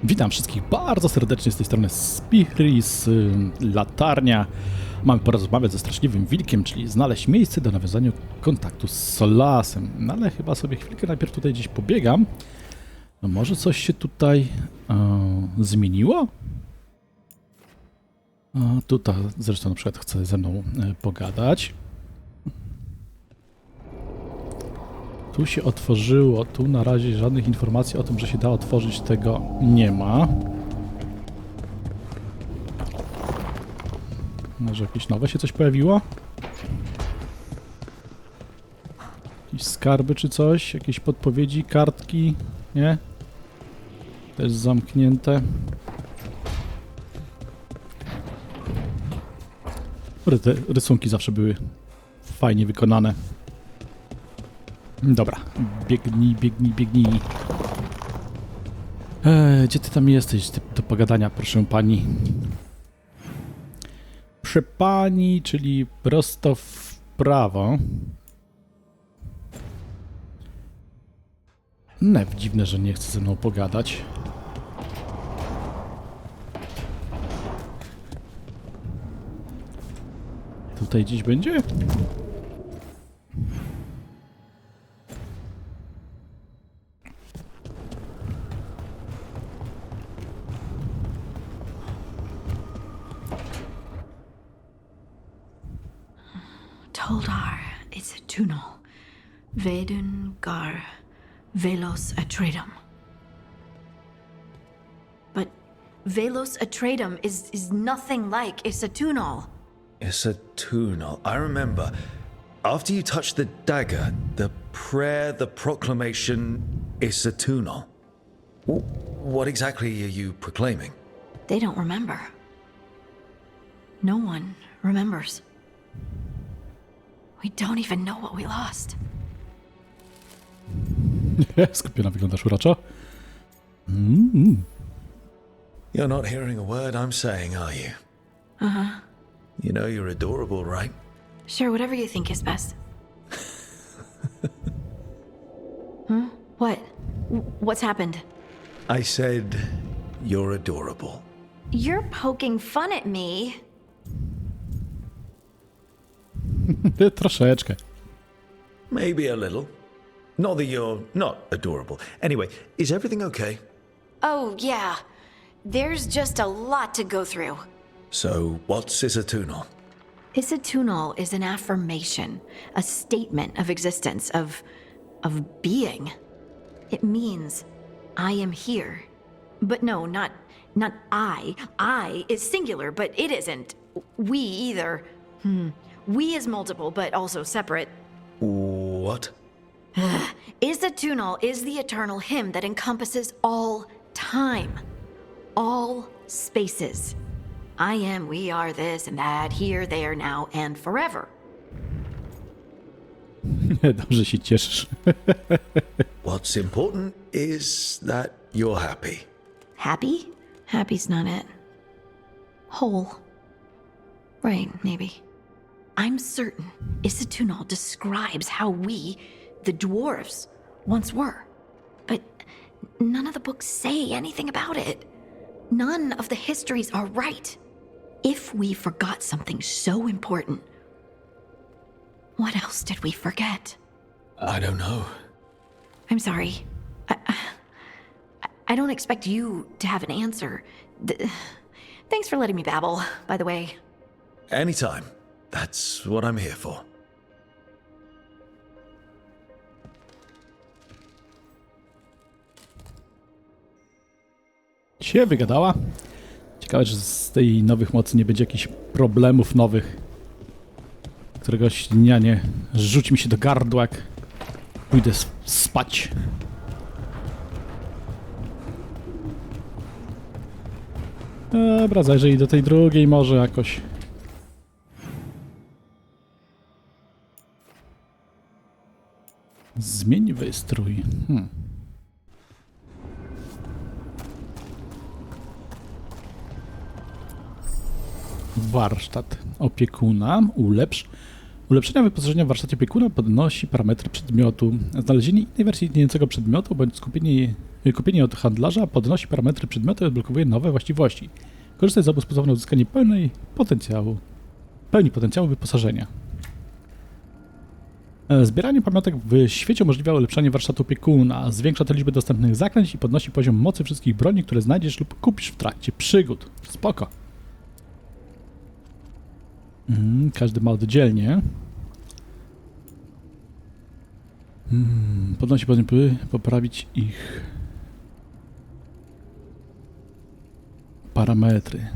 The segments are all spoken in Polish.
Witam wszystkich bardzo serdecznie z tej strony Spichris, latarnia. Mamy porozmawiać ze straszliwym wilkiem, czyli znaleźć miejsce do nawiązania kontaktu z Solasem. No ale chyba sobie chwilkę najpierw tutaj gdzieś pobiegam. No może coś się tutaj zmieniło? Tutaj zresztą na przykład chce ze mną pogadać. Tu się otworzyło, tu na razie żadnych informacji o tym, że się da otworzyć, tego nie ma. Może jakieś nowe się coś pojawiło? Jakieś skarby czy coś? Jakieś podpowiedzi, kartki? Nie? Też zamknięte. Te rysunki zawsze były fajnie wykonane. Dobra, biegnij, biegnij, biegnij. Gdzie ty tam jesteś do pogadania, proszę pani? Proszę pani, czyli prosto w prawo. Dziwne, że nie chce ze mną pogadać. Tutaj gdzieś będzie? Toldar, it's a tunnel. Vedun gar velos atredum. But velos atredum is nothing like Isatunal. It's a tunnel. I remember. After you touch the dagger, the prayer, the proclamation, it's a tunnel. What exactly are you proclaiming? They don't remember. No one remembers. We don't even know what we lost. Skupiona wyglądasz uroczo. You're not hearing a word I'm saying, are you? Uh-huh. You know you're adorable, right? Sure, whatever you think is best. What? What's happened? I said you're adorable. You're poking fun at me. Troszeczkę. Maybe a little. Not that you're not adorable. Anyway, is everything okay? Oh, yeah. There's just a lot to go through. So, what's Isatunal? Isatunal is an affirmation, a statement of existence, of being. It means I am here. But no, not I. I is singular, but it isn't. We either. We is multiple, but also separate. What? Isatunal is the eternal hymn that encompasses all time, all spaces. I am, we are, this and that, here, there, now, and forever. Dobrze się cieszysz. What's important is that you're happy. Happy? Happy's not it. Whole. Right, maybe. I'm certain Isatunal describes how we, the dwarves, once were. But none of the books say anything about it. None of the histories are right. If we forgot something so important, what else did we forget? I don't know. I'm sorry. I don't expect you to have an answer. Thanks for letting me babble, by the way. Anytime. That's what I'm here for. Się wygadała. Ciekawe, że z tej nowych mocy nie będzie jakichś problemów nowych. Któregoś dnia nie rzuci mi się do gardła, jak pójdę spać. Dobra, zajrzyj do tej drugiej może jakoś. Zmień wystrój. Warsztat opiekuna, ulepsz. Ulepszenia wyposażenia w warsztacie opiekuna podnosi parametry przedmiotu. Znalezienie innej wersji istniejącego przedmiotu bądź kupienie od handlarza podnosi parametry przedmiotu i odblokowuje nowe właściwości. Korzystaj z obu sposobów na uzyskanie pełni potencjału wyposażenia. Zbieranie pamiątek w świecie umożliwia ulepszanie warsztatu opiekuna. Zwiększa to liczbę dostępnych zaklęć i podnosi poziom mocy wszystkich broni, które znajdziesz lub kupisz w trakcie przygód. Spoko. Każdy ma oddzielnie. Podnosi poziom, by poprawić ich parametry.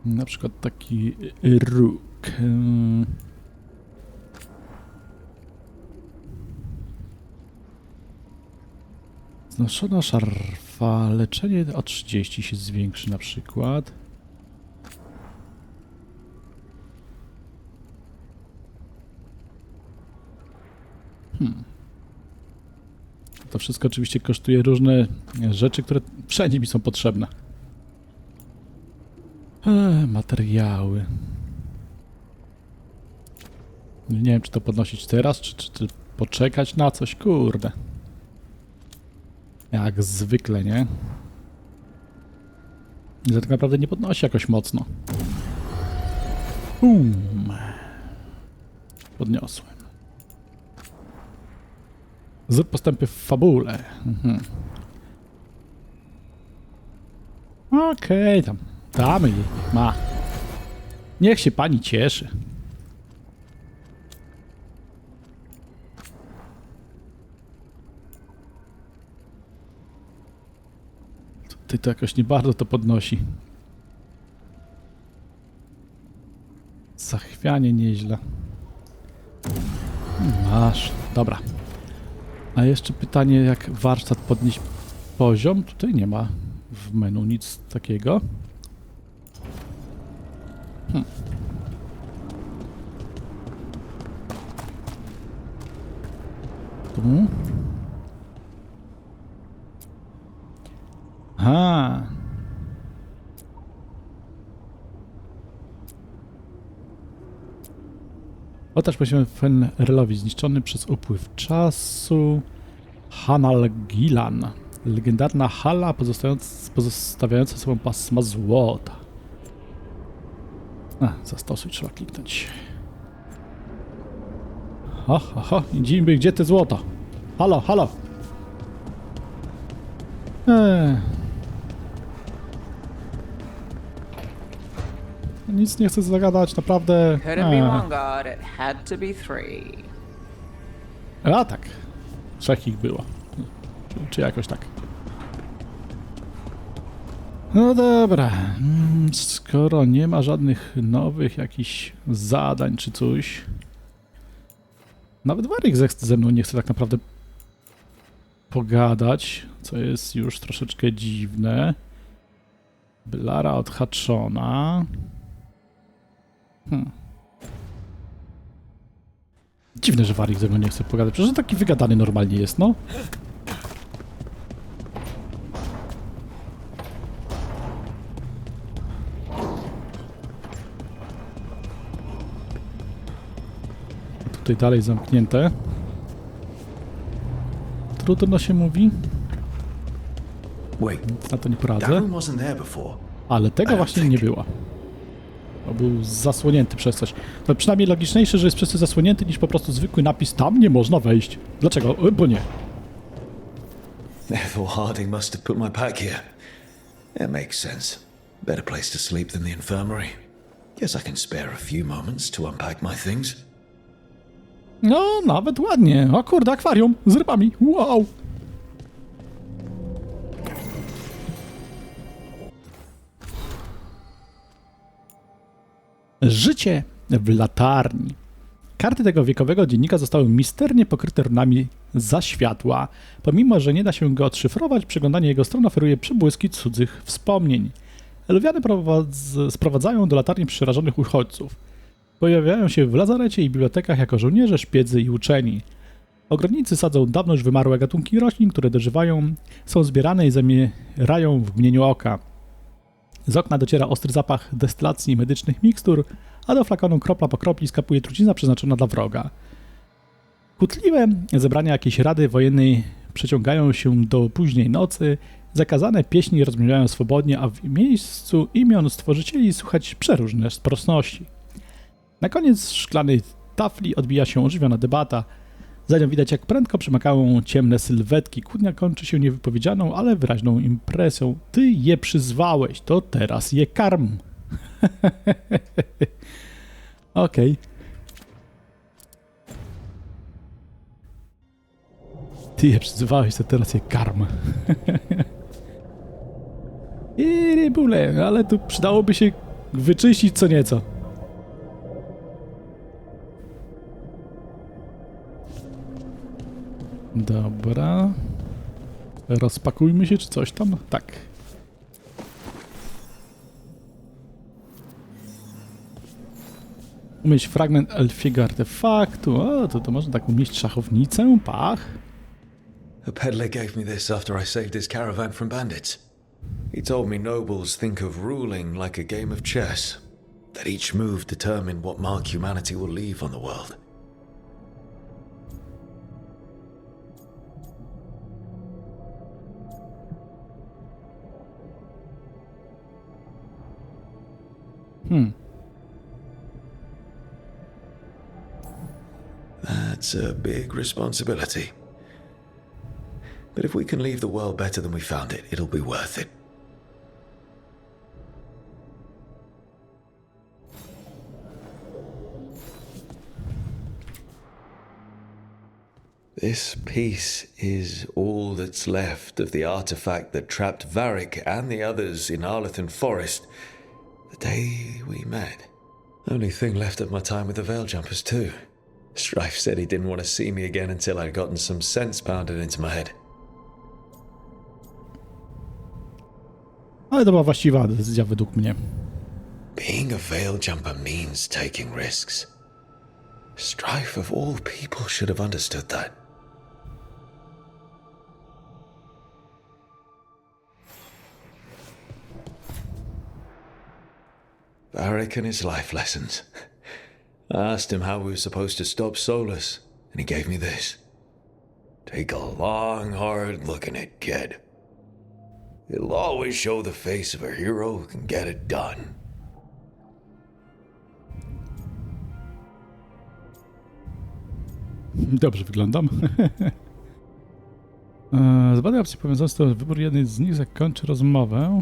Na przykład taki róg. Znoszona szarfa. Leczenie o 30 się zwiększy na przykład. To wszystko oczywiście kosztuje różne rzeczy, które wszędzie mi są potrzebne. Materiały. Nie wiem, czy to podnosić teraz, czy poczekać na coś, kurde. Jak zwykle, nie? I to tak naprawdę nie podnosi jakoś mocno. Podniosłem. Zrób postępy w fabule. Okej, tam. Damy jej. Ma. Niech się pani cieszy. Tutaj to jakoś nie bardzo to podnosi. Zachwianie nieźle. Masz. Dobra. A jeszcze pytanie, jak warsztat podnieść poziom? Tutaj nie ma w menu nic takiego. Tu. Aha. Otarz poziom Fenrelowi zniszczony przez upływ czasu. Hanal Gilan. Legendarna hala pozostawiająca sobą pasma złota. Zastosuj, trzeba kliknąć. Idziemy, gdzie te złoto? Halo, halo. Nic nie chcę zagadać, naprawdę. A tak. 3 ich było. Czy jakoś tak. No dobra. Skoro nie ma żadnych nowych jakichś zadań czy coś. Nawet Warik ze mną nie chce tak naprawdę pogadać, co jest już troszeczkę dziwne. Blara odhaczona. Dziwne, że Warik ze mną nie chce pogadać. Przecież on taki wygadany normalnie jest, no. Tutaj dalej zamknięte. Trudno się mówi. Nic na to nie poradzę. Ale tego właśnie nie było. To był zasłonięty przez coś. To przynajmniej logiczniejsze, że jest przez coś zasłonięty, niż po prostu zwykły napis tam nie można wejść. Dlaczego? Bo nie. Ethel Harding must have put my pack here. It makes sense. Better place to sleep than the infirmary. Guess I can spare a few moments to unpack my things. No, nawet ładnie. O kurde, akwarium z rybami. Wow. Życie w latarni. Karty tego wiekowego dziennika zostały misternie pokryte runami za światła. Pomimo, że nie da się go odszyfrować, przeglądanie jego stron oferuje przybłyski cudzych wspomnień. Eluwiany sprowadzają do latarni przerażonych uchodźców. Pojawiają się w lazarecie i bibliotekach jako żołnierze, szpiedzy i uczeni. Ogrodnicy sadzą dawno już wymarłe gatunki roślin, które dożywają, są zbierane i zamierają w mgnieniu oka. Z okna dociera ostry zapach destylacji medycznych mikstur, a do flakonu kropla po kropli skapuje trucizna przeznaczona dla wroga. Kłótliwe zebrania jakiejś rady wojennej przeciągają się do późnej nocy, zakazane pieśni rozmawiają swobodnie, a w miejscu imion stworzycieli słychać przeróżne sprosności. Na koniec szklanej tafli odbija się ożywiona debata. Za nią widać, jak prędko przemakają ciemne sylwetki. Kłótnia kończy się niewypowiedzianą, ale wyraźną impresją. Ty je przyzwałeś, to teraz je karm. Okej. Ty je przyzwałeś, to teraz je karm. I rybule, ale tu przydałoby się wyczyścić co nieco. Dobra. Rozpakujmy się, czy coś tam? Tak. Umieść fragment elfiego artefaktu. O, to można tak umieścić szachownicę. Pach. A peddler gave me this after I saved his caravan from bandits. He told me nobles think of ruling like a game of chess, that each move determined what mark humanity will leave on the world. That's a big responsibility. But if we can leave the world better than we found it, it'll be worth it. This piece is all that's left of the artifact that trapped Varric and the others in Arlethan Forest the day we met. Only thing left of my time with the Veil Jumpers too. Strife said he didn't want to see me again until I'd gotten some sense pounded into my head. Ale to była właściwa decyzja według mnie. Being a Veil Jumper means taking risks. Strife of all people should have understood that. Varric and his life lessons. I asked him how we were supposed to stop Solus, and he gave me this. Take a long, hard look at it, kid. It'll always show the face of a hero who can get it done. Dobrze wyglądam. Zbadaj opcję powiązaną z tym, wybór jednej z nich zakończy rozmowę.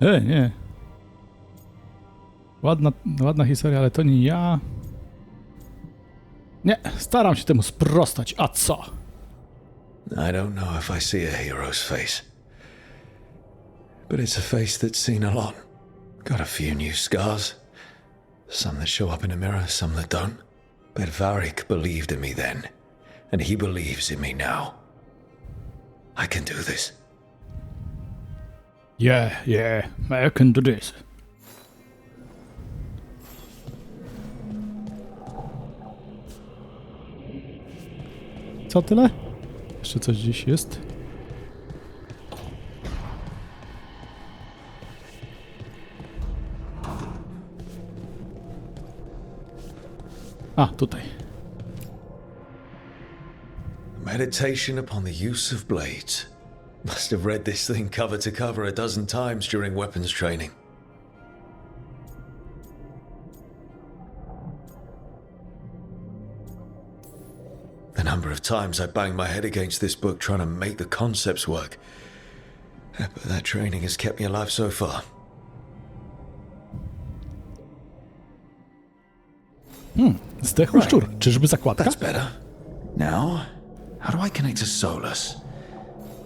Nie. Ładna historia, ale to nie ja. Nie, staram się temu sprostać, a co? I don't know if I see a hero's face. But it's a face that's seen a lot. Got a few new scars. Some that show up in a mirror, some that don't. But Varric believed in me then, and he believes in me now. I can do this. Yeah, I can do this. Co tyle? Jeszcze coś gdzieś jest. A, tutaj. Meditation upon the use of blades. Must have read this thing cover to cover a dozen times during weapons training. The number of times I banged my head against this book trying to make the concepts work. But that training has kept me alive so far. Zdechły szczur. Czyżby zakładka? That's better. Now, how do I connect to Solus?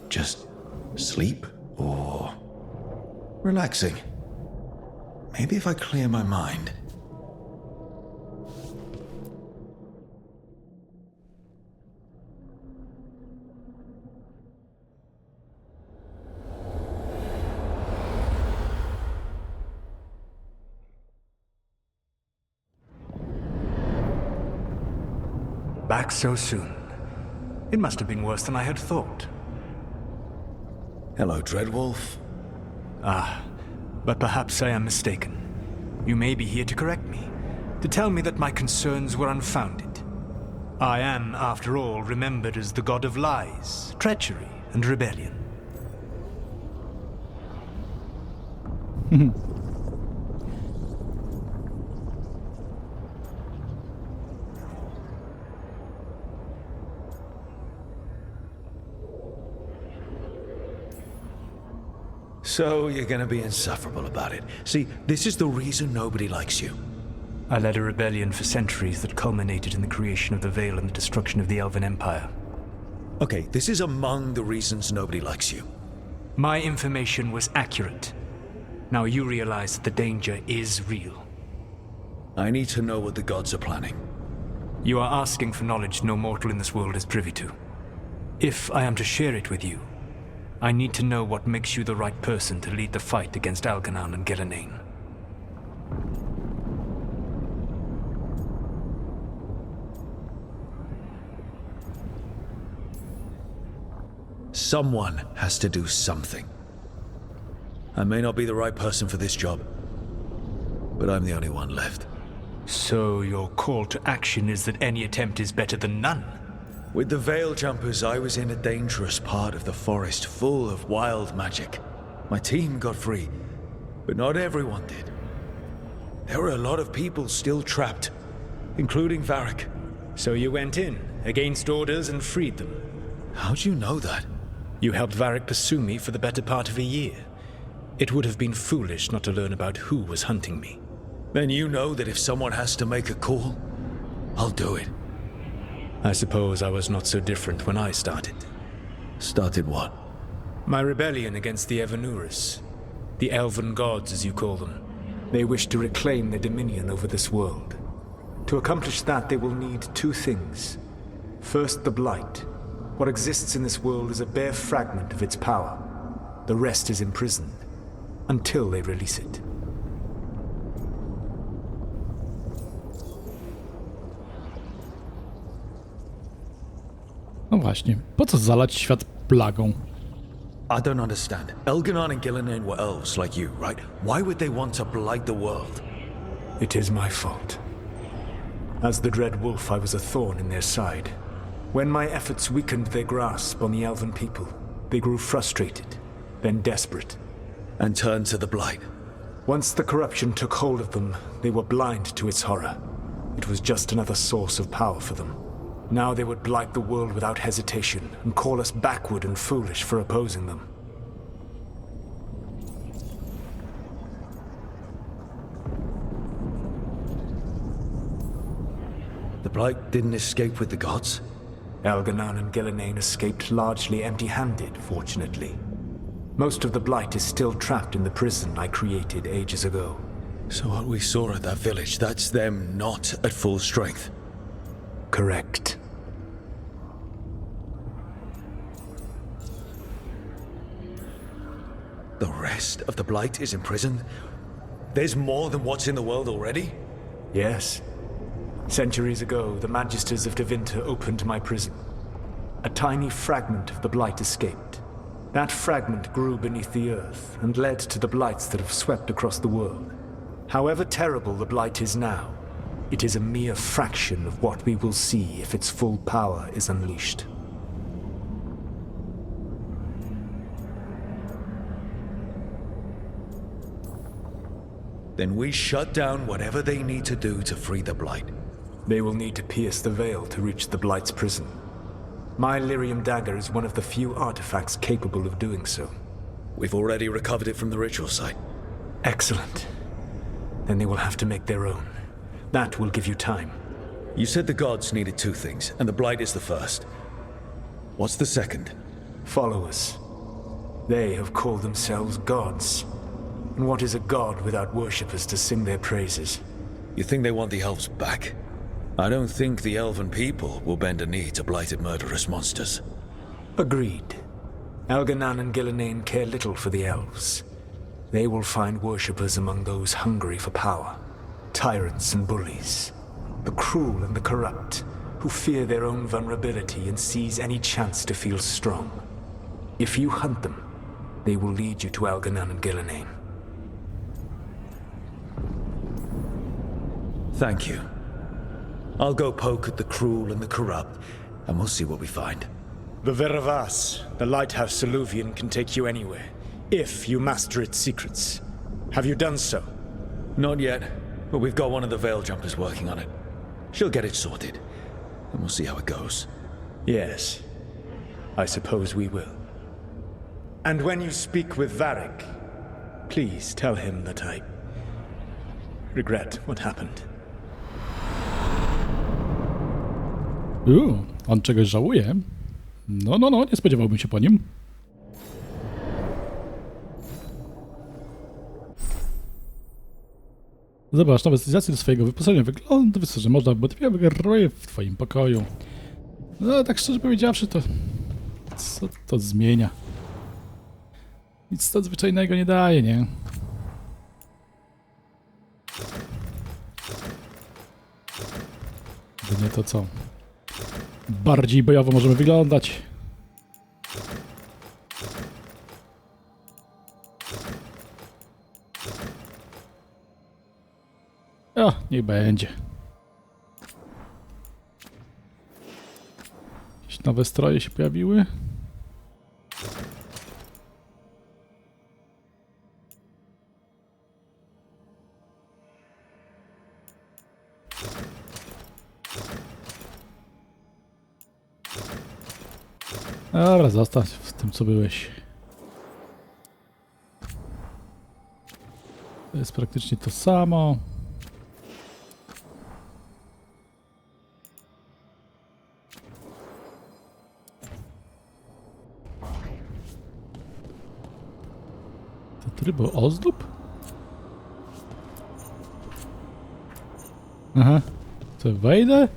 Just sleep or relaxing? Maybe if I clear my mind. Back so soon. It must have been worse than I had thought. Hello, Dreadwolf. But perhaps I am mistaken. You may be here to correct me, to tell me that my concerns were unfounded. I am, after all, remembered as the god of lies, treachery, and rebellion. So you're gonna be insufferable about it. See, this is the reason nobody likes you. I led a rebellion for centuries that culminated in the creation of the Veil and the destruction of the Elven Empire. Okay, this is among the reasons nobody likes you. My information was accurate. Now you realize that the danger is real. I need to know what the gods are planning. You are asking for knowledge no mortal in this world is privy to. If I am to share it with you, I need to know what makes you the right person to lead the fight against Algernon and Gillenane. Someone has to do something. I may not be the right person for this job, but I'm the only one left. So your call to action is that any attempt is better than none? With the Veil Jumpers, I was in a dangerous part of the forest full of wild magic. My team got free, but not everyone did. There were a lot of people still trapped, including Varric. So you went in, against orders, and freed them? How'd you know that? You helped Varric pursue me for the better part of a year. It would have been foolish not to learn about who was hunting me. Then you know that if someone has to make a call, I'll do it. I suppose I was not so different when I started. Started what? My rebellion against the Evanuris. The Elven gods, as you call them. They wish to reclaim their dominion over this world. To accomplish that, they will need two things. First, the Blight. What exists in this world is a bare fragment of its power. The rest is imprisoned, until they release it. No właśnie, po co zalać świat plagą? I don't understand. Elgernon and Gillenane were elves like you, right? Why would they want to blight the world? It is my fault. As the Dread Wolf, I was a thorn in their side. When my efforts weakened their grasp on the Elven people, they grew frustrated, then desperate. And turned to the blight. Once the corruption took hold of them, they were blind to its horror. It was just another source of power for them. Now they would blight the world without hesitation and call us backward and foolish for opposing them. The blight didn't escape with the gods? Algernon and Gillenane escaped largely empty-handed, fortunately. Most of the Blight is still trapped in the prison I created ages ago. So what we saw at that village, that's them not at full strength? Correct. The rest of the Blight is imprisoned? There's more than what's in the world already? Yes. Centuries ago, the Magisters of Tevinter opened my prison. A tiny fragment of the Blight escaped. That fragment grew beneath the earth and led to the Blights that have swept across the world. However terrible the Blight is now, it is a mere fraction of what we will see if its full power is unleashed. Then we shut down whatever they need to do to free the Blight. They will need to pierce the veil to reach the Blight's prison. My Lyrium dagger is one of the few artifacts capable of doing so. We've already recovered it from the ritual site. Excellent. Then they will have to make their own. That will give you time. You said the gods needed two things, and the Blight is the first. What's the second? Followers. They have called themselves gods. And what is a god without worshippers to sing their praises? You think they want the elves back? I don't think the elven people will bend a knee to blighted murderous monsters. Agreed. Algernon and Gillenane care little for the elves. They will find worshippers among those hungry for power. Tyrants and bullies. The cruel and the corrupt, who fear their own vulnerability and seize any chance to feel strong. If you hunt them, they will lead you to Algernon and Gillenane. Thank you. I'll go poke at the cruel and the corrupt, and we'll see what we find. The Veravas, the lighthouse Soluvian, can take you anywhere, if you master its secrets. Have you done so? Not yet, but we've got one of the Veil Jumpers working on it. She'll get it sorted, and we'll see how it goes. Yes, I suppose we will. And when you speak with Varric, please tell him that I regret what happened. On czegoś żałuje? No, nie spodziewałbym się po nim. Zobacz, nowelizację do swojego wyposażenia wygląda, że można modyfikować roje w twoim pokoju. No, tak szczerze powiedziawszy, to... Co to zmienia? Nic nadzwyczajnego nie daje, nie? Jedynie to co? Bardziej bojowo możemy wyglądać. O, niech będzie. Jakieś nowe stroje się pojawiły. Dobra, zostaw z tym, co byłeś. To jest praktycznie to samo. To tryb ozdób? Aha. Co, wejdę?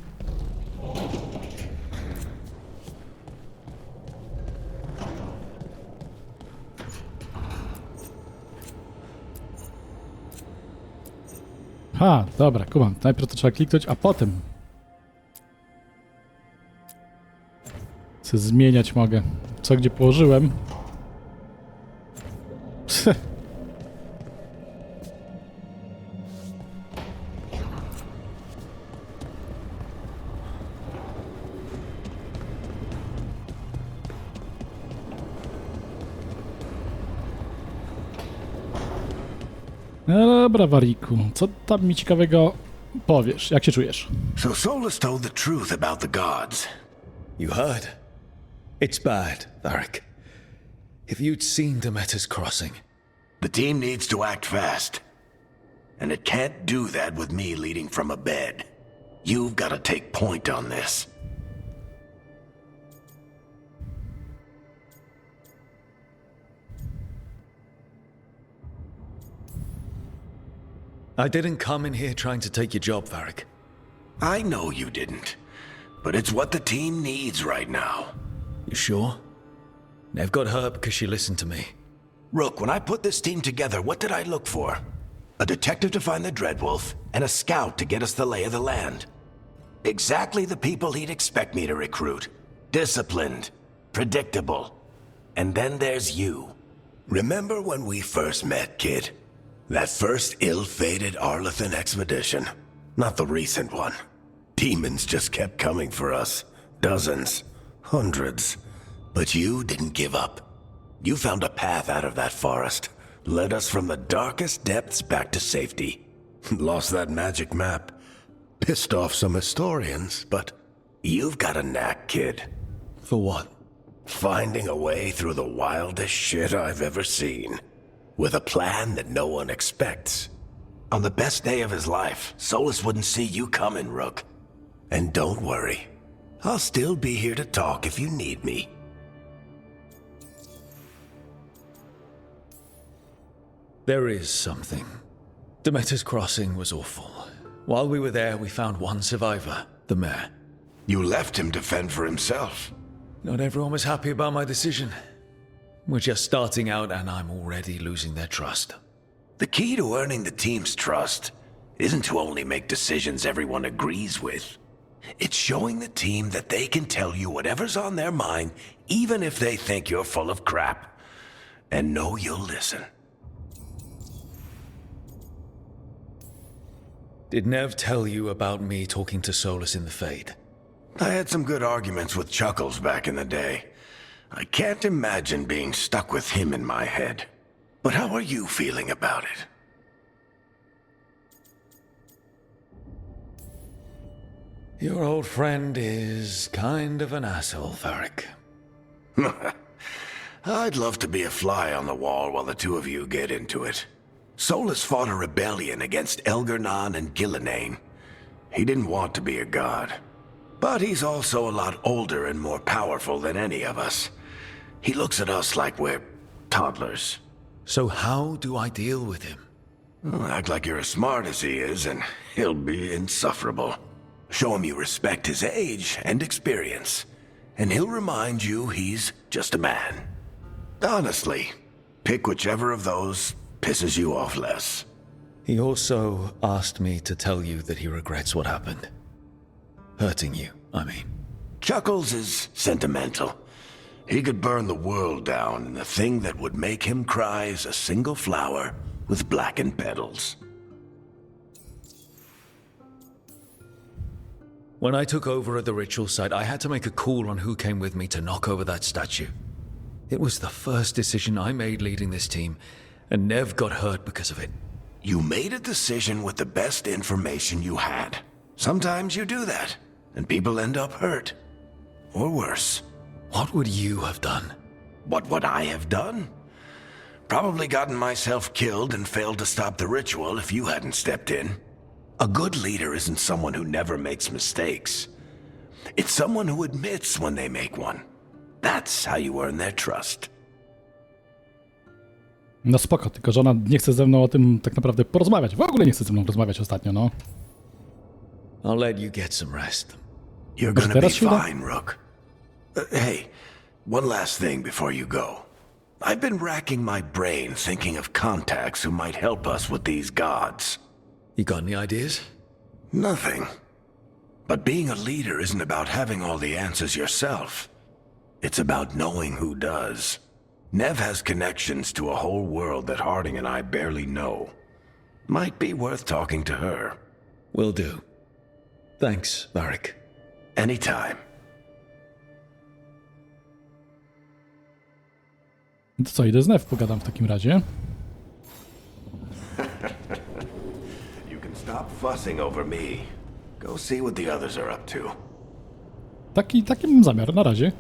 Ha, dobra, kumam. Najpierw to trzeba kliknąć, a potem zmieniać mogę. Co gdzie położyłem? No dobra, Wariku, co tam mi ciekawego powiesz? Jak się czujesz? So Solus told the truth about the gods. You heard? It's bad, Varric. If you'd seen Demeter's crossing... The team needs to act fast. And it can't do that with me leading from a bed. You've got to take point on this. I didn't come in here trying to take your job, Varric. I know you didn't. But it's what the team needs right now. You sure? Nev got hurt because she listened to me. Rook, when I put this team together, what did I look for? A detective to find the Dreadwolf, and a scout to get us the lay of the land. Exactly the people he'd expect me to recruit. Disciplined, predictable. And then there's you. Remember when we first met, kid? That first ill-fated Arlethan expedition. Not the recent one. Demons just kept coming for us. Dozens. Hundreds. But you didn't give up. You found a path out of that forest. Led us from the darkest depths back to safety. Lost that magic map. Pissed off some historians, but you've got a knack, kid. For what? Finding a way through the wildest shit I've ever seen. With a plan that no one expects. On the best day of his life, Solus wouldn't see you coming, Rook. And don't worry. I'll still be here to talk if you need me. There is something. Demeter's crossing was awful. While we were there, we found one survivor, the mayor. You left him to fend for himself. Not everyone was happy about my decision. We're just starting out and I'm already losing their trust. The key to earning the team's trust isn't to only make decisions everyone agrees with. It's showing the team that they can tell you whatever's on their mind, even if they think you're full of crap. And know you'll listen. Did Nev tell you about me talking to Solus in the Fade? I had some good arguments with Chuckles back in the day. I can't imagine being stuck with him in my head. But how are you feeling about it? Your old friend is kind of an asshole, Varric. I'd love to be a fly on the wall while the two of you get into it. Solus fought a rebellion against Elgernon and Gillenane. He didn't want to be a god. But he's also a lot older and more powerful than any of us. He looks at us like we're toddlers. So how do I deal with him? Well, act like you're as smart as he is, and he'll be insufferable. Show him you respect his age and experience, and he'll remind you he's just a man. Honestly, pick whichever of those pisses you off less. He also asked me to tell you that he regrets what happened. Hurting you, I mean. Chuckles is sentimental. He could burn the world down, and the thing that would make him cry is a single flower with blackened petals. When I took over at the ritual site, I had to make a call on who came with me to knock over that statue. It was the first decision I made leading this team, and Nev got hurt because of it. You made a decision with the best information you had. Sometimes you do that, and people end up hurt. Or worse. What would you have done? What would I have done? Probably gotten myself killed and failed to stop the ritual if you hadn't stepped in. A good leader isn't someone who never makes mistakes. It's someone who admits when they make one. That's how you earn their trust. No spoko, tylko żona nie chce ze mną o tym tak naprawdę porozmawiać. W ogóle nie chce ze mną rozmawiać ostatnio, no. I'll let you get some rest. You're gonna be fine, Rook. Hey, one last thing before you go. I've been racking my brain thinking of contacts who might help us with these gods. You got any ideas? Nothing. But being a leader isn't about having all the answers yourself. It's about knowing who does. Nev has connections to a whole world that Harding and I barely know. Might be worth talking to her. Will do. Thanks, Varric. Anytime. To co, idę z Nev, pogadam w takim razie. You can stop fussing over me. Go see what the others are up to. Taki mam zamiar, na razie.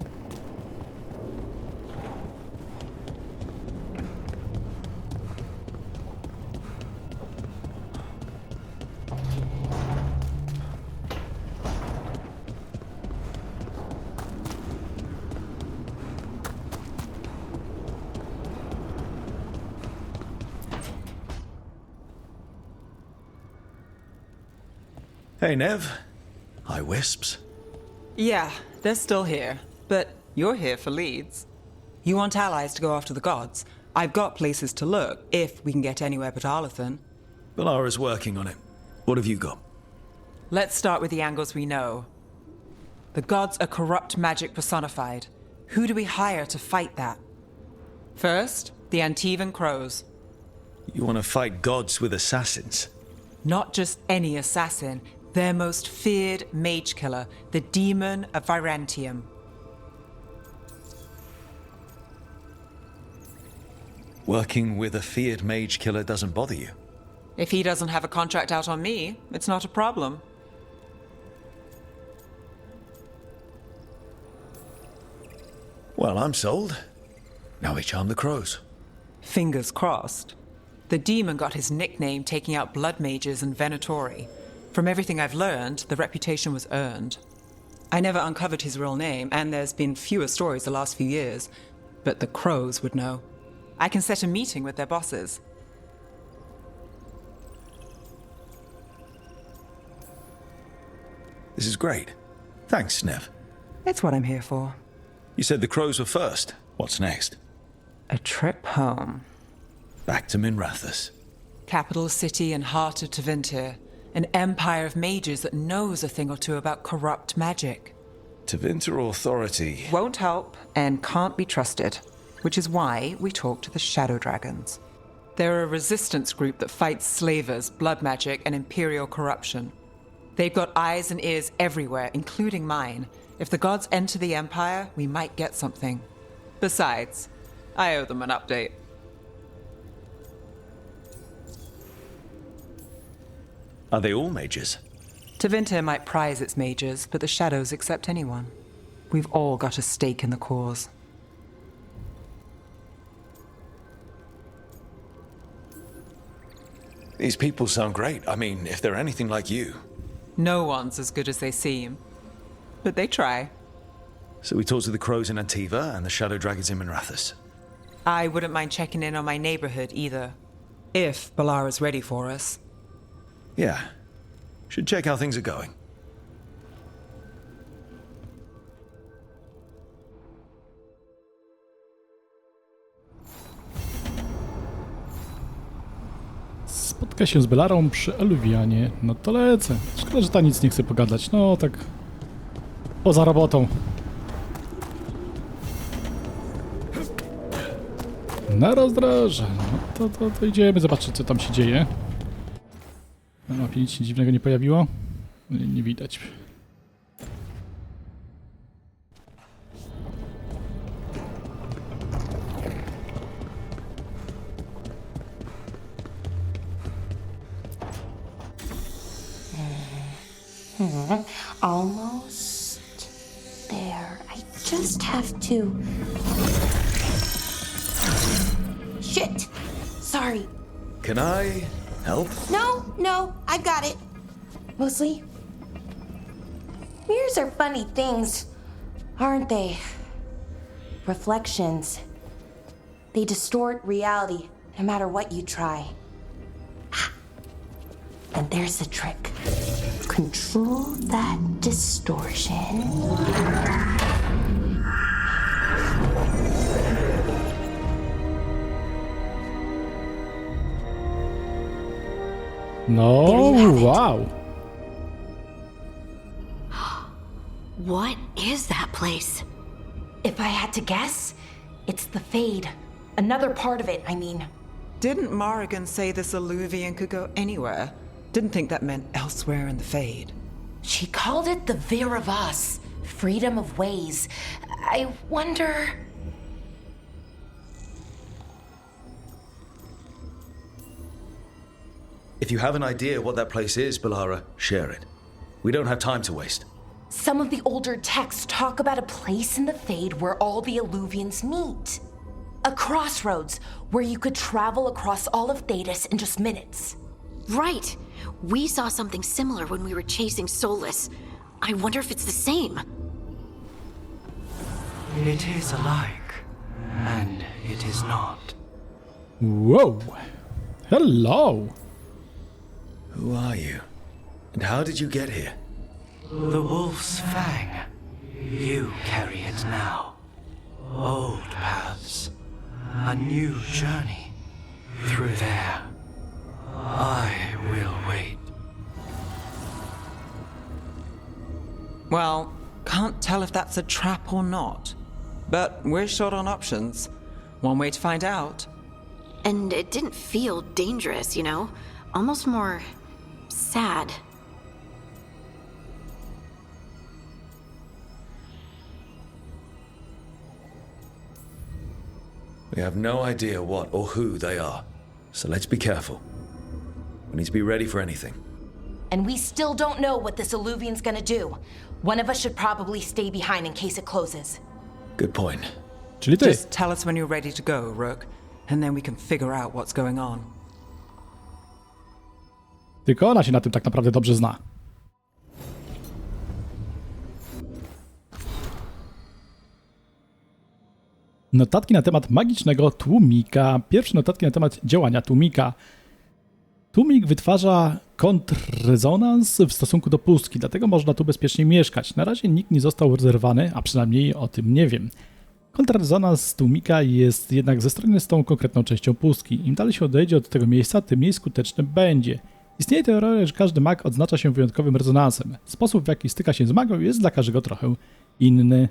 Hey, Nev. Hi, Wisps. Yeah, they're still here, but you're here for leads. You want allies to go after the gods? I've got places to look, if we can get anywhere but Arlathan. Valara's working on it. What have you got? Let's start with the angles we know. The gods are corrupt magic personified. Who do we hire to fight that? First, the Antivan Crows. You want to fight gods with assassins? Not just any assassin, their most feared mage killer, the Demon of Virantium. Working with a feared mage killer doesn't bother you? If he doesn't have a contract out on me, it's not a problem. Well, I'm sold. Now we charm the crows. Fingers crossed. The demon got his nickname taking out blood mages and venatori. From everything I've learned, the reputation was earned. I never uncovered his real name, and there's been fewer stories the last few years, but the crows would know. I can set a meeting with their bosses. This is great. Thanks, Nev. It's what I'm here for. You said the crows were first. What's next? A trip home. Back to Minrathous. Capital city and heart of Tevinter. An empire of mages that knows a thing or two about corrupt magic. Tevinter authority. Won't help and can't be trusted, which is why we talk to the Shadow Dragons. They're a resistance group that fights slavers, blood magic, and imperial corruption. They've got eyes and ears everywhere, including mine. If the gods enter the Empire, we might get something. Besides, I owe them an update. Are they all mages? Tevinter might prize its mages, but the Shadows accept anyone. We've all got a stake in the cause. These people sound great. I mean, if they're anything like you. No one's as good as they seem. But they try. So we talked to the crows in Antiva and the shadow dragons in Minrathous. I wouldn't mind checking in on my neighborhood either. If Balara's ready for us. Yeah. Should check how things are going. Spotka się z Belarą przy Eluvianie. No to lecę. Szkoda, że ta nic nie chce pogadać. No tak... poza robotą. Na rozdroże. No to idziemy zobaczyć, co tam się dzieje. Na mapie nic się dziwnego nie pojawiło? Nie widać. Almost there. I just have to... Shit! Sorry. Can I help? No, I've got it. Mostly. Mirrors are funny things, aren't they? Reflections. They distort reality, no matter what you try. And there's the trick. Control that distortion. No, wow. What is that place? If I had to guess, it's the Fade. Another part of it, I mean. Didn't Morrigan say this Alluvian could go anywhere? Didn't think that meant elsewhere in the Fade. She called it the Viravas, freedom of ways. I wonder... If you have an idea what that place is, Balara, share it. We don't have time to waste. Some of the older texts talk about a place in the Fade where all the Alluvians meet. A crossroads where you could travel across all of Thedas in just minutes. Right. We saw something similar when we were chasing Solus. I wonder if it's the same. It is alike, and it is not. Whoa. Hello. Who are you? And how did you get here? The wolf's fang. You carry it now. Old paths. A new journey. Through there. I will wait. Well, can't tell if that's a trap or not. But we're short on options. One way to find out. And it didn't feel dangerous, you know? Almost more... sad. We have no idea what or who they are, so let's be careful. We need to be ready for anything. And we still don't know what this Alluvian's gonna do. One of us should probably stay behind in case it closes. Good point. Czyli ty. Just tell us when you're ready to go, Rook, and then we can figure out what's going on. Tylko ona się na tym tak naprawdę dobrze zna. Notatki na temat magicznego tłumika. Pierwsze notatki na temat działania tłumika. Tłumik wytwarza kontrrezonans w stosunku do pustki, dlatego można tu bezpiecznie mieszkać. Na razie nikt nie został zerwany, a przynajmniej o tym nie wiem. Kontrrezonans tłumika jest jednak zestrodzony z tą konkretną częścią pustki. Im dalej się odejdzie od tego miejsca, tym mniej skuteczny będzie. Istnieje teoria, że każdy mag odznacza się wyjątkowym rezonansem. Sposób, w jaki styka się z magą, jest dla każdego trochę inny.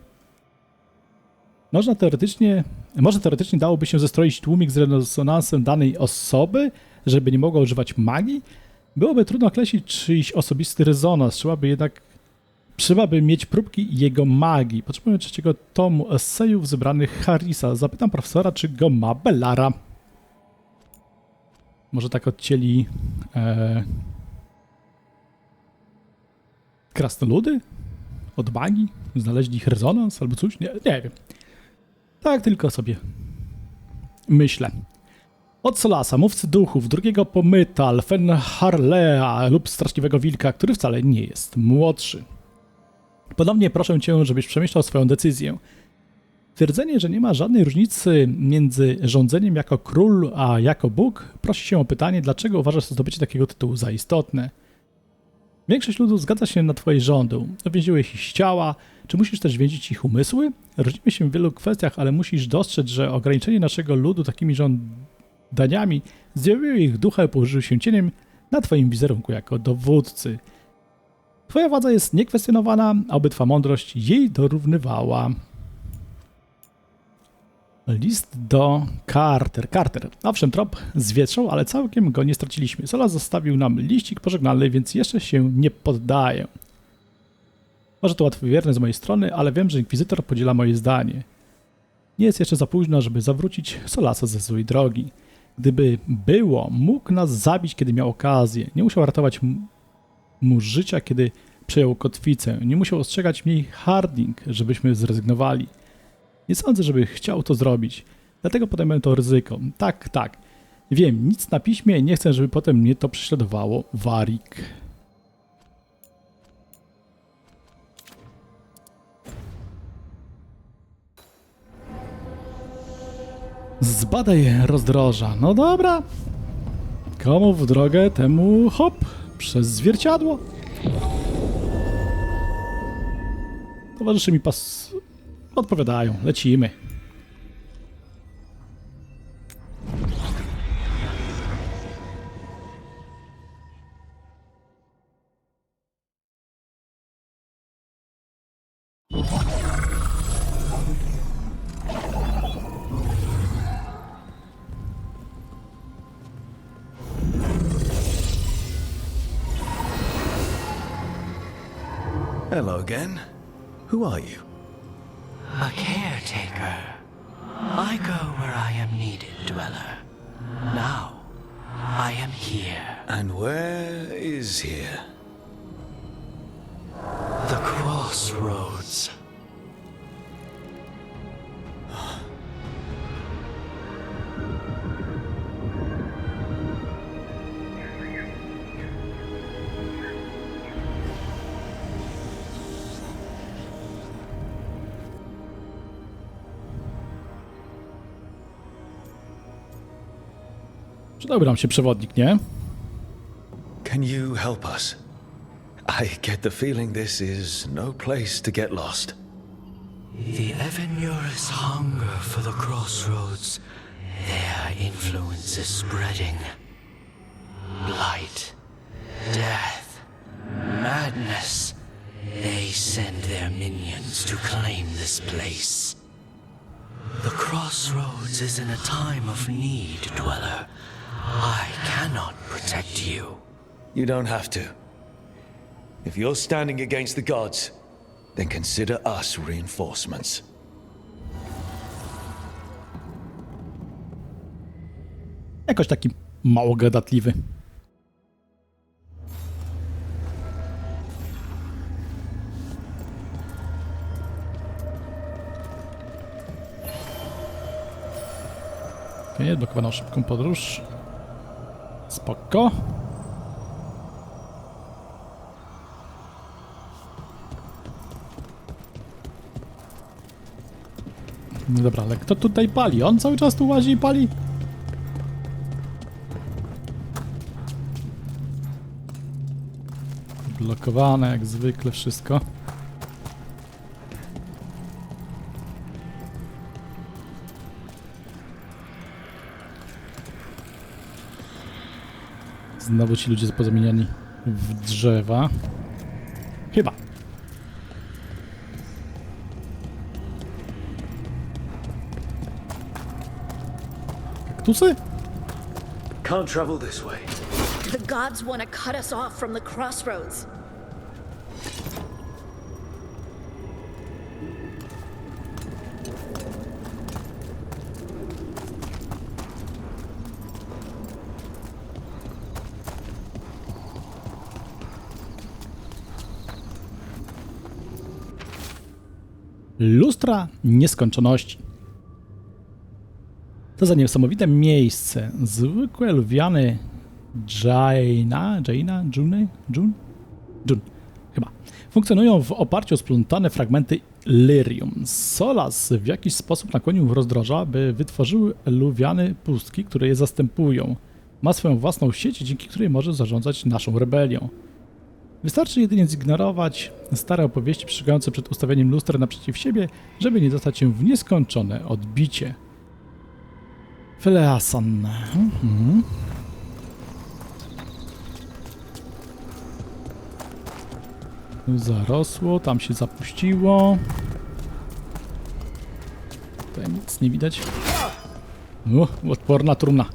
Można teoretycznie Może teoretycznie dałoby się zestroić tłumik z rezonansem danej osoby, żeby nie mogła używać magii? Byłoby trudno określić czyjś osobisty rezonans, trzeba by mieć próbki jego magii. Potrzebujemy trzeciego tomu esejów zebranych Harrisa. Zapytam profesora, czy go ma Bellara. Może tak odcięli krasnoludy od magii? Znaleźli ich rezonans albo coś? Nie wiem. Tak tylko sobie myślę. Od Solasa, mówcy duchów, drugiego pomyta, Fenharlea lub straszliwego wilka, który wcale nie jest młodszy. Ponownie proszę cię, żebyś przemyślał swoją decyzję. Twierdzenie, że nie ma żadnej różnicy między rządzeniem jako król, a jako Bóg, prosi się o pytanie, dlaczego uważasz zdobycie takiego tytułu za istotne. Większość ludu zgadza się na twoje rządy. Uwięziłeś ich ciała, czy musisz też więzić ich umysły? Różnimy się w wielu kwestiach, ale musisz dostrzec, że ograniczenie naszego ludu takimi żądaniami zjawiły ich ducha i położyły się cieniem na twoim wizerunku jako dowódcy. Twoja władza jest niekwestionowana, a oby twa mądrość jej dorównywała. List do Carter. Owszem, trop zwietrzał, ale całkiem go nie straciliśmy. Solas zostawił nam liścik pożegnalny, więc jeszcze się nie poddaję. Może to łatwowierne z mojej strony, ale wiem, że inkwizytor podziela moje zdanie. Nie jest jeszcze za późno, żeby zawrócić Solasa ze złej drogi. Gdyby było, mógł nas zabić, kiedy miał okazję. Nie musiał ratować mu życia, kiedy przejął kotwicę. Nie musiał ostrzegać mnie Harding, żebyśmy zrezygnowali. Nie sądzę, żeby chciał to zrobić. Dlatego podejmę to ryzyko. Tak. Wiem, nic na piśmie, nie chcę, żeby potem mnie to prześladowało. Warik. Zbadaj rozdroża. No dobra. Komu w drogę, temu hop. Przez zwierciadło. Towarzysze mi odpowiadają. Lecimy. Hello again. Who are you? A caretaker. I go where I am needed, dweller. Now, I am here. And where is here? The crossroads. Przydałby nam się przewodnik, nie? Can you help us? I get the feeling this is no place to get lost. The Evenur's hunger for the crossroads. Their influence is spreading. Blight, death, madness. They send their minions to claim this place. The crossroads is in a time of need, dweller. I cannot protect you. You don't have to. If you're standing against the gods, then consider us reinforcements. Jakoś taki mało gadatliwy. Okej, odblokowano szybką podróż. Spoko. No dobra, ale kto tutaj pali? On cały czas tu łazi i pali? Blokowane jak zwykle wszystko. Znowu ci ludzie pozamieniani w drzewa. Chyba. kaktusy? Can't travel this way. The gods want to cut us off from the crossroads. Lustra nieskończoności. To za niesamowite miejsce. Zwykłe luwiany June? Chyba. Funkcjonują w oparciu o splątane fragmenty lyrium. Solas w jakiś sposób nakłonił rozdroża, by wytworzyły luwiane pustki, które je zastępują. Ma swoją własną sieć, dzięki której może zarządzać naszą rebelią. Wystarczy jedynie zignorować stare opowieści przestrzegające przed ustawieniem lustra naprzeciw siebie, żeby nie dostać się w nieskończone odbicie. Feleasan. Zarosło, tam się zapuściło. Tutaj nic nie widać. Odporna trumna.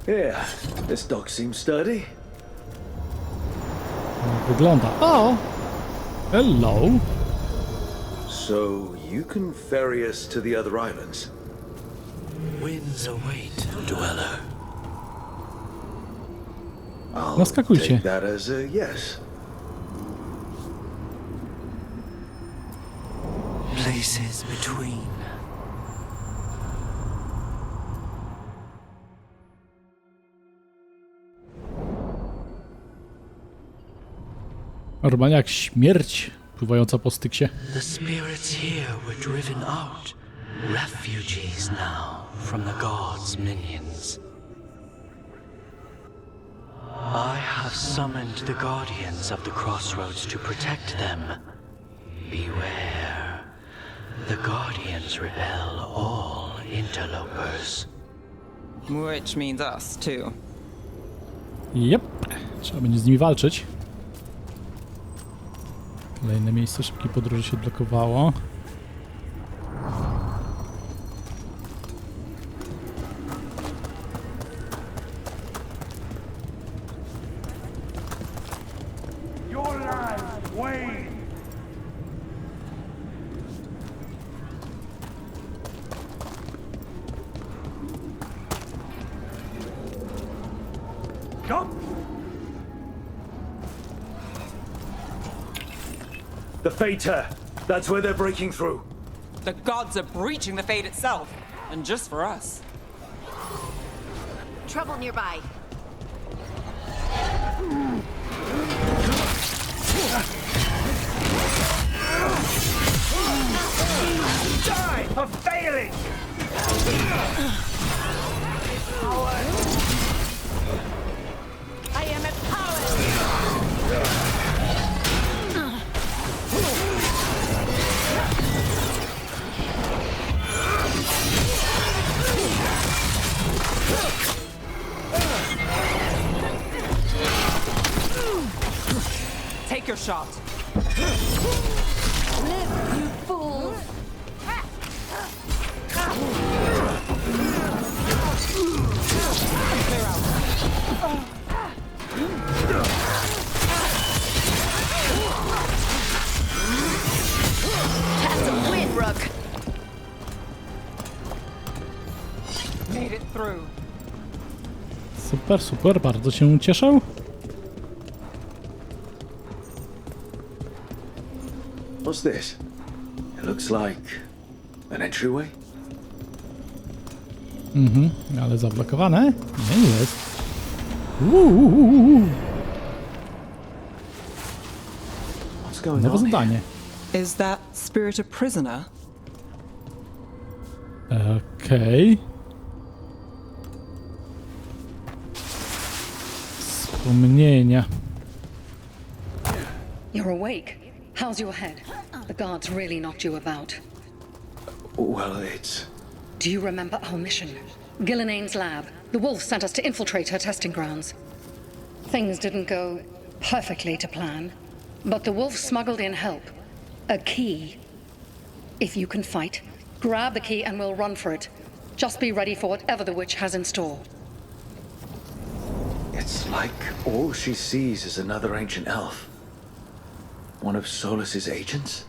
Yeah, this dog seems sturdy. Wygląda. O! Hello! So you can ferry us to the other islands? Winds await, dweller. I'll Naskakujcie. take that as a yes. Places between. Normalnie jak śmierć pływająca po styksie. The spirits here were driven out, refugees now from the gods' minions. I have summoned the guardians of the crossroads to protect them. Beware. The guardians repel all interlopers. Which means us, too. Jep, trzeba będzie z nimi walczyć. Kolejne miejsce szybkiej podróży się odblokowało. The Fater! That's where they're breaking through. The gods are breaching the fate itself, and just for us. Trouble nearby. Die for failing! I am empowered. Take your shot. Live, you fools. Clear out. Cast a wind, Rook. Made it through. Super, super, bardzo się cieszę. What's this? It looks like an entryway. Ale zablokowane? Nie jest. What's going Nowe on here? zadanie. Is that spirit a prisoner? Okej. Wspomnienia. You're awake. How's your head? The guards really knocked you about. Well, it's... Do you remember our mission? Gillinane's lab. The wolf sent us to infiltrate her testing grounds. Things didn't go perfectly to plan, but the wolf smuggled in help. A key. If you can fight, grab the key and we'll run for it. Just be ready for whatever the witch has in store. It's like all she sees is another ancient elf. One of Solas's agents?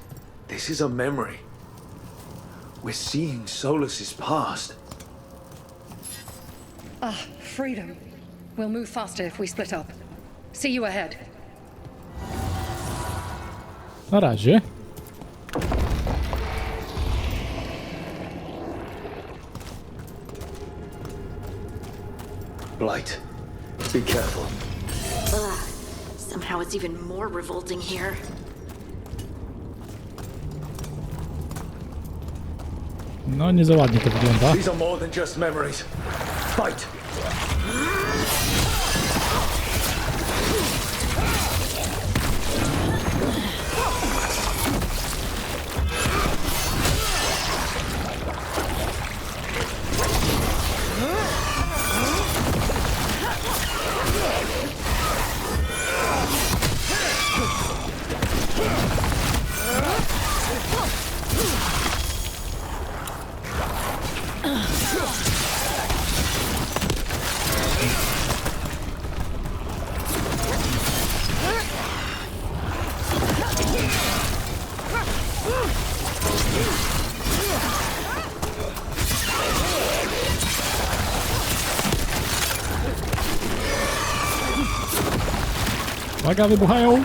This is a memory. We're seeing Solas's past. Ah, freedom. We'll move faster if we split up. See you ahead. Na razie. Blight, be careful. Somehow it's even more revolting here. No, nie za ładnie to wygląda. These are more than just memories. Fight! Uwaga, wybuchają!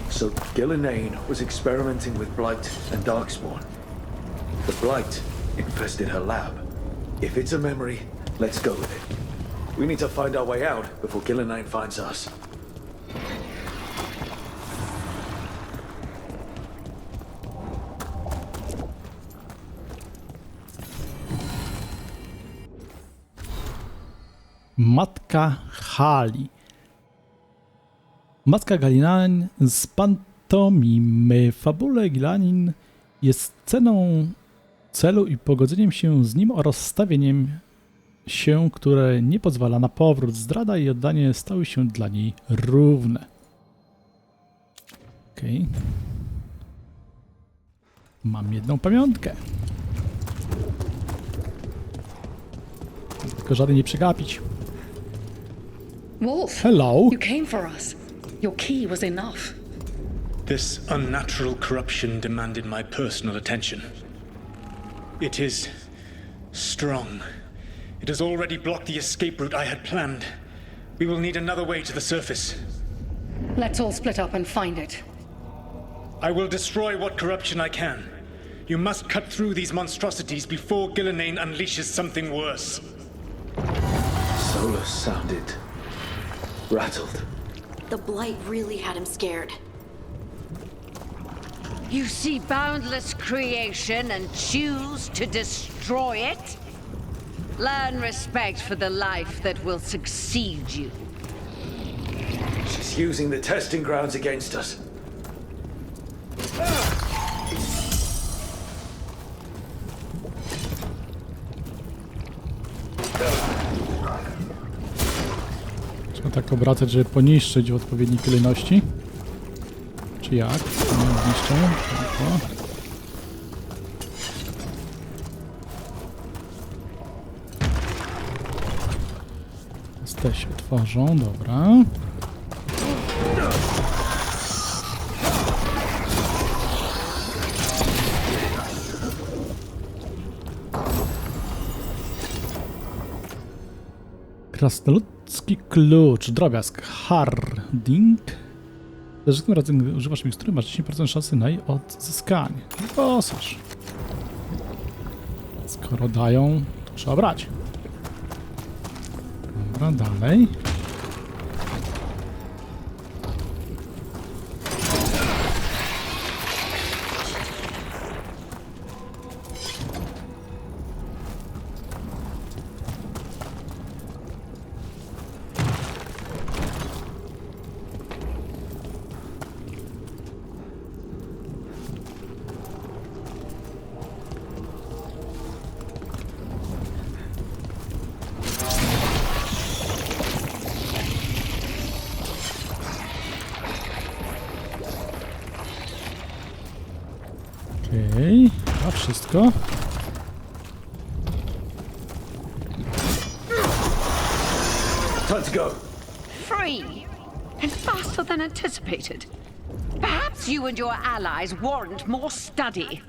So Gillenane was experimenting with Blight and Darkspawn. The Blight infested her lab. If it's a memory, let's go with it. We need to find our way out before Gillenane finds us. Matka Hali. Matka Galinan z pantomimy. W fabule Gilanin jest ceną celu i pogodzeniem się z nim oraz stawieniem się, które nie pozwala na powrót. Zdrada i oddanie stały się dla niej równe. Okej. Mam jedną pamiątkę. Tylko żadnej nie przegapić. Wolf, Hello. you came for us. Your key was enough. This unnatural corruption demanded my personal attention. It is strong. It has already blocked the escape route I had planned. We will need another way to the surface. Let's all split up and find it. I will destroy what corruption I can. You must cut through these monstrosities before Gillenane unleashes something worse. Solas sounded rattled. The Blight really had him scared. You see boundless creation and choose to destroy it? Learn respect for the life that will succeed you. She's using the testing grounds against us. Trzeba tak obracać, żeby poniszczyć w odpowiedniej kolejności. Czy jak? Nie zniszczę. Tylko. Te się otworzą, dobra. Krasnoludzki klucz, drobiazg, harding. Za każdym razem używasz mikstury, masz 10% szansy na jej odzyskanie. Posaż. Skoro dają, to trzeba brać. Dobra, dalej. Okej, a wszystko. Time to go. Free! And faster than anticipated. Perhaps you and your allies warrant more study.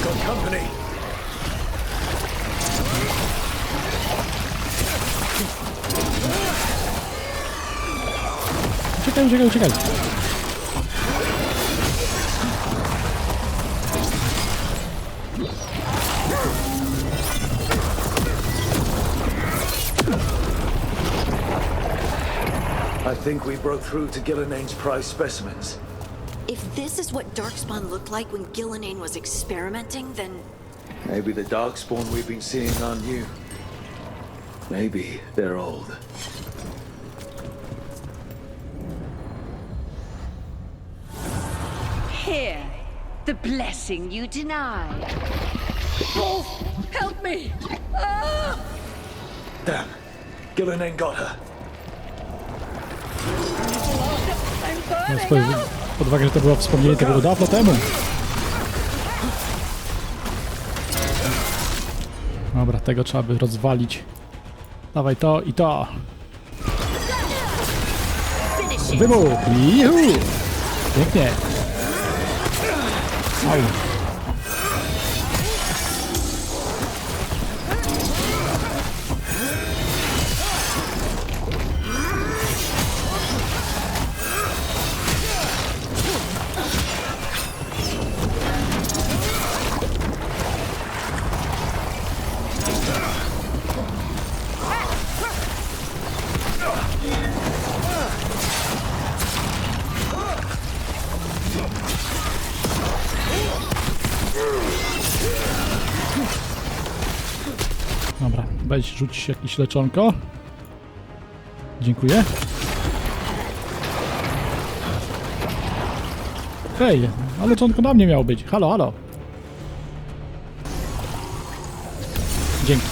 Got company. Uciekaj, uciekaj, uciekaj. I think we broke through to Gillinane's prize specimens. If this is what Darkspawn looked like when Gillinane was experimenting, then Maybe the Darkspawn we've been seeing aren't new. Maybe they're old. Here, the blessing you denied. Wolf, help me! Ah! Damn. Gillinane got her. I'm burning out! Pod uwagę, że to było wspomnienie tego dawno temu. Dobra, tego trzeba by rozwalić. Dawaj to i to. Wybuch! Juhu! Pięknie. Au. Dobra, weź rzuć jakieś leczonko. Dziękuję. Hej, a leczonko na mnie miało być. Halo, halo. Dzięki.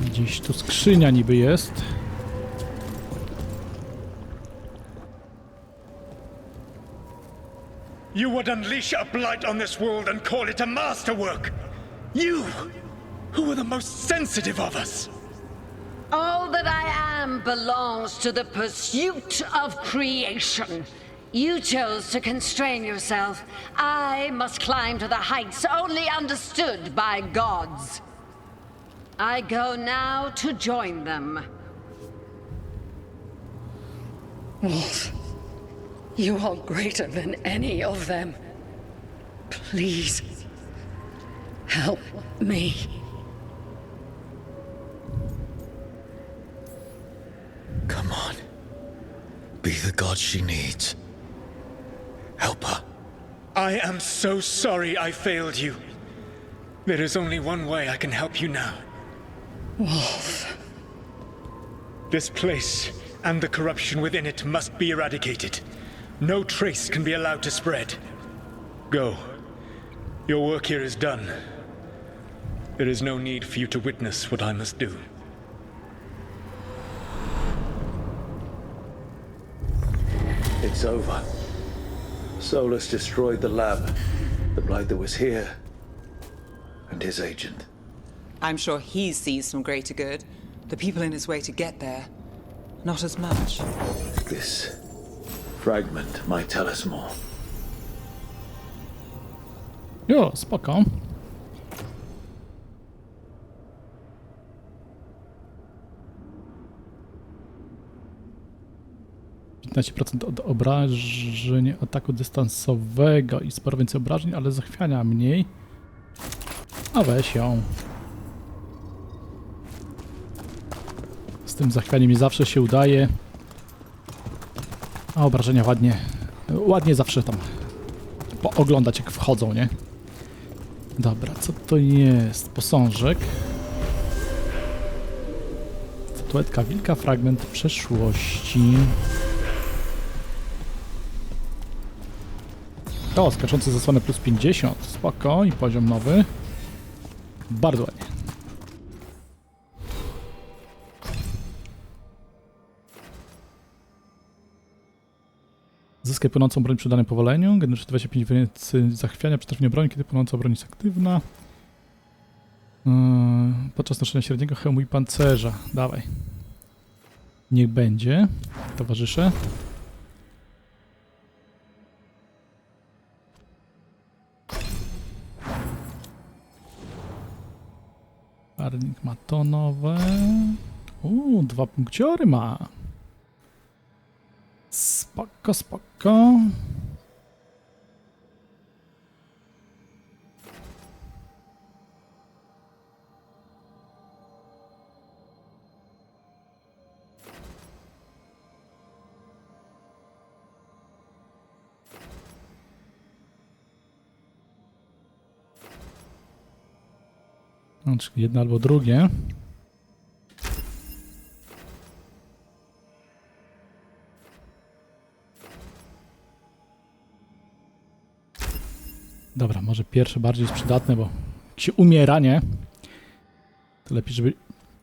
Gdzieś tu skrzynia niby jest. You would unleash a blight on this world and call it a masterwork! You, who are the most sensitive of us! All that I am belongs to the pursuit of creation. You chose to constrain yourself. I must climb to the heights only understood by gods. I go now to join them. Wolf, you are greater than any of them. Please, help me. Come on. Be the god she needs. Help her. I am so sorry I failed you. There is only one way I can help you now. Wolf, This place and the corruption within it must be eradicated. No trace can be allowed to spread. Go. Your work here is done. There is no need for you to witness what I must do. It's over. Solus destroyed the lab, the blight that was here, and his agent. I'm sure he sees some greater good. The people in his way to get there, not as much. This fragment might tell us more. Jo, spoko. Od obrażeń ataku dystansowego i sporo więcej obrażeń, ale zachwiania mniej. A weź ją. Z tym zachwianiem mi zawsze się udaje. A obrażenia ładnie zawsze tam pooglądać jak wchodzą, nie? Dobra, co to jest? Posążek. Co statuetka wilka, fragment przeszłości. O, skaczący zasłonę plus 50. Spoko i poziom nowy. Bardzo ładnie. Zyskaj płynącą broń przy danym powoleniu. Generuje 25 więcej zachwiania przy trafieniu broni, kiedy płynąca broń jest aktywna. Podczas noszenia średniego hełmu i pancerza. Dawaj. Niech będzie, towarzysze. Parnik ma to nowe. 2 punkciory ma. Spoko, spoko. Znaczy jedno albo drugie. Dobra, może pierwsze bardziej jest przydatne, bo jak się umiera, nie? To lepiej, żeby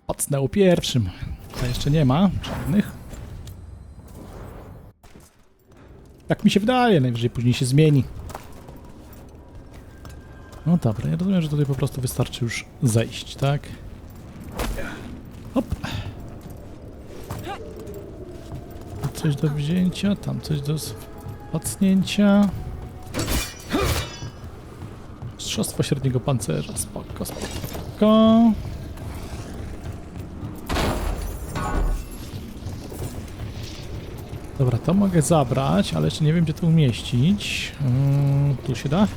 pacnęło pierwszym. To jeszcze nie ma żadnych. Tak mi się wydaje, najwyżej później się zmieni. No dobra, ja rozumiem, że tutaj po prostu wystarczy już zejść, tak? Hop. Coś do wzięcia, tam coś do pacnięcia. Mistrzostwo średniego pancerza, spoko, spoko. Dobra, to mogę zabrać, ale jeszcze nie wiem, gdzie to umieścić. Tu się da?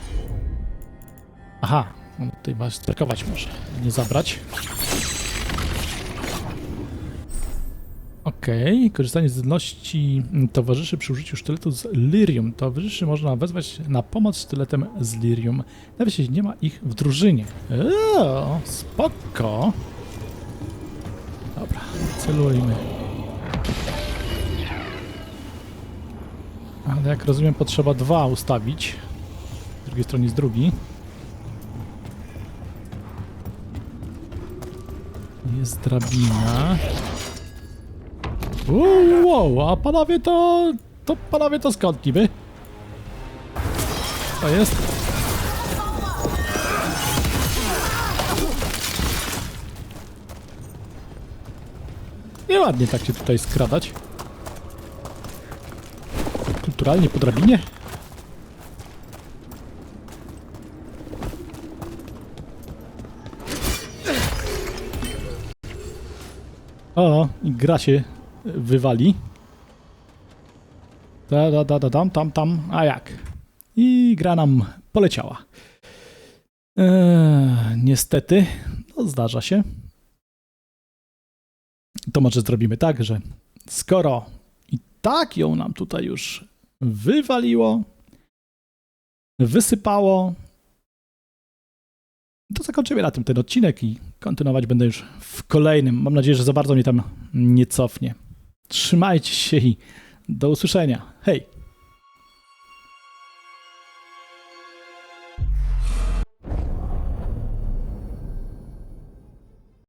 Aha, on tutaj ma strekować może, nie zabrać. Okej, korzystanie z zdolności towarzyszy przy użyciu sztyletu z lirium. Towarzyszy można wezwać na pomoc sztyletem z lirium, nawet jeśli nie ma ich w drużynie. Spoko. Dobra, celujmy. Ale jak rozumiem, potrzeba 2 ustawić. Z drugiej strony jest drugi. Jest drabina. Wow, a panowie to panowie to skąd niby? To jest? Nieładnie tak się tutaj skradać. Kulturalnie po drabinie. O, i gra się wywali. Tam, a jak? I gra nam poleciała. Niestety, no zdarza się. To może zrobimy tak, że skoro i tak ją nam tutaj już wywaliło, wysypało, to zakończymy na tym ten odcinek i kontynuować będę już w kolejnym. Mam nadzieję, że za bardzo mnie tam nie cofnie. Trzymajcie się i do usłyszenia. Hej!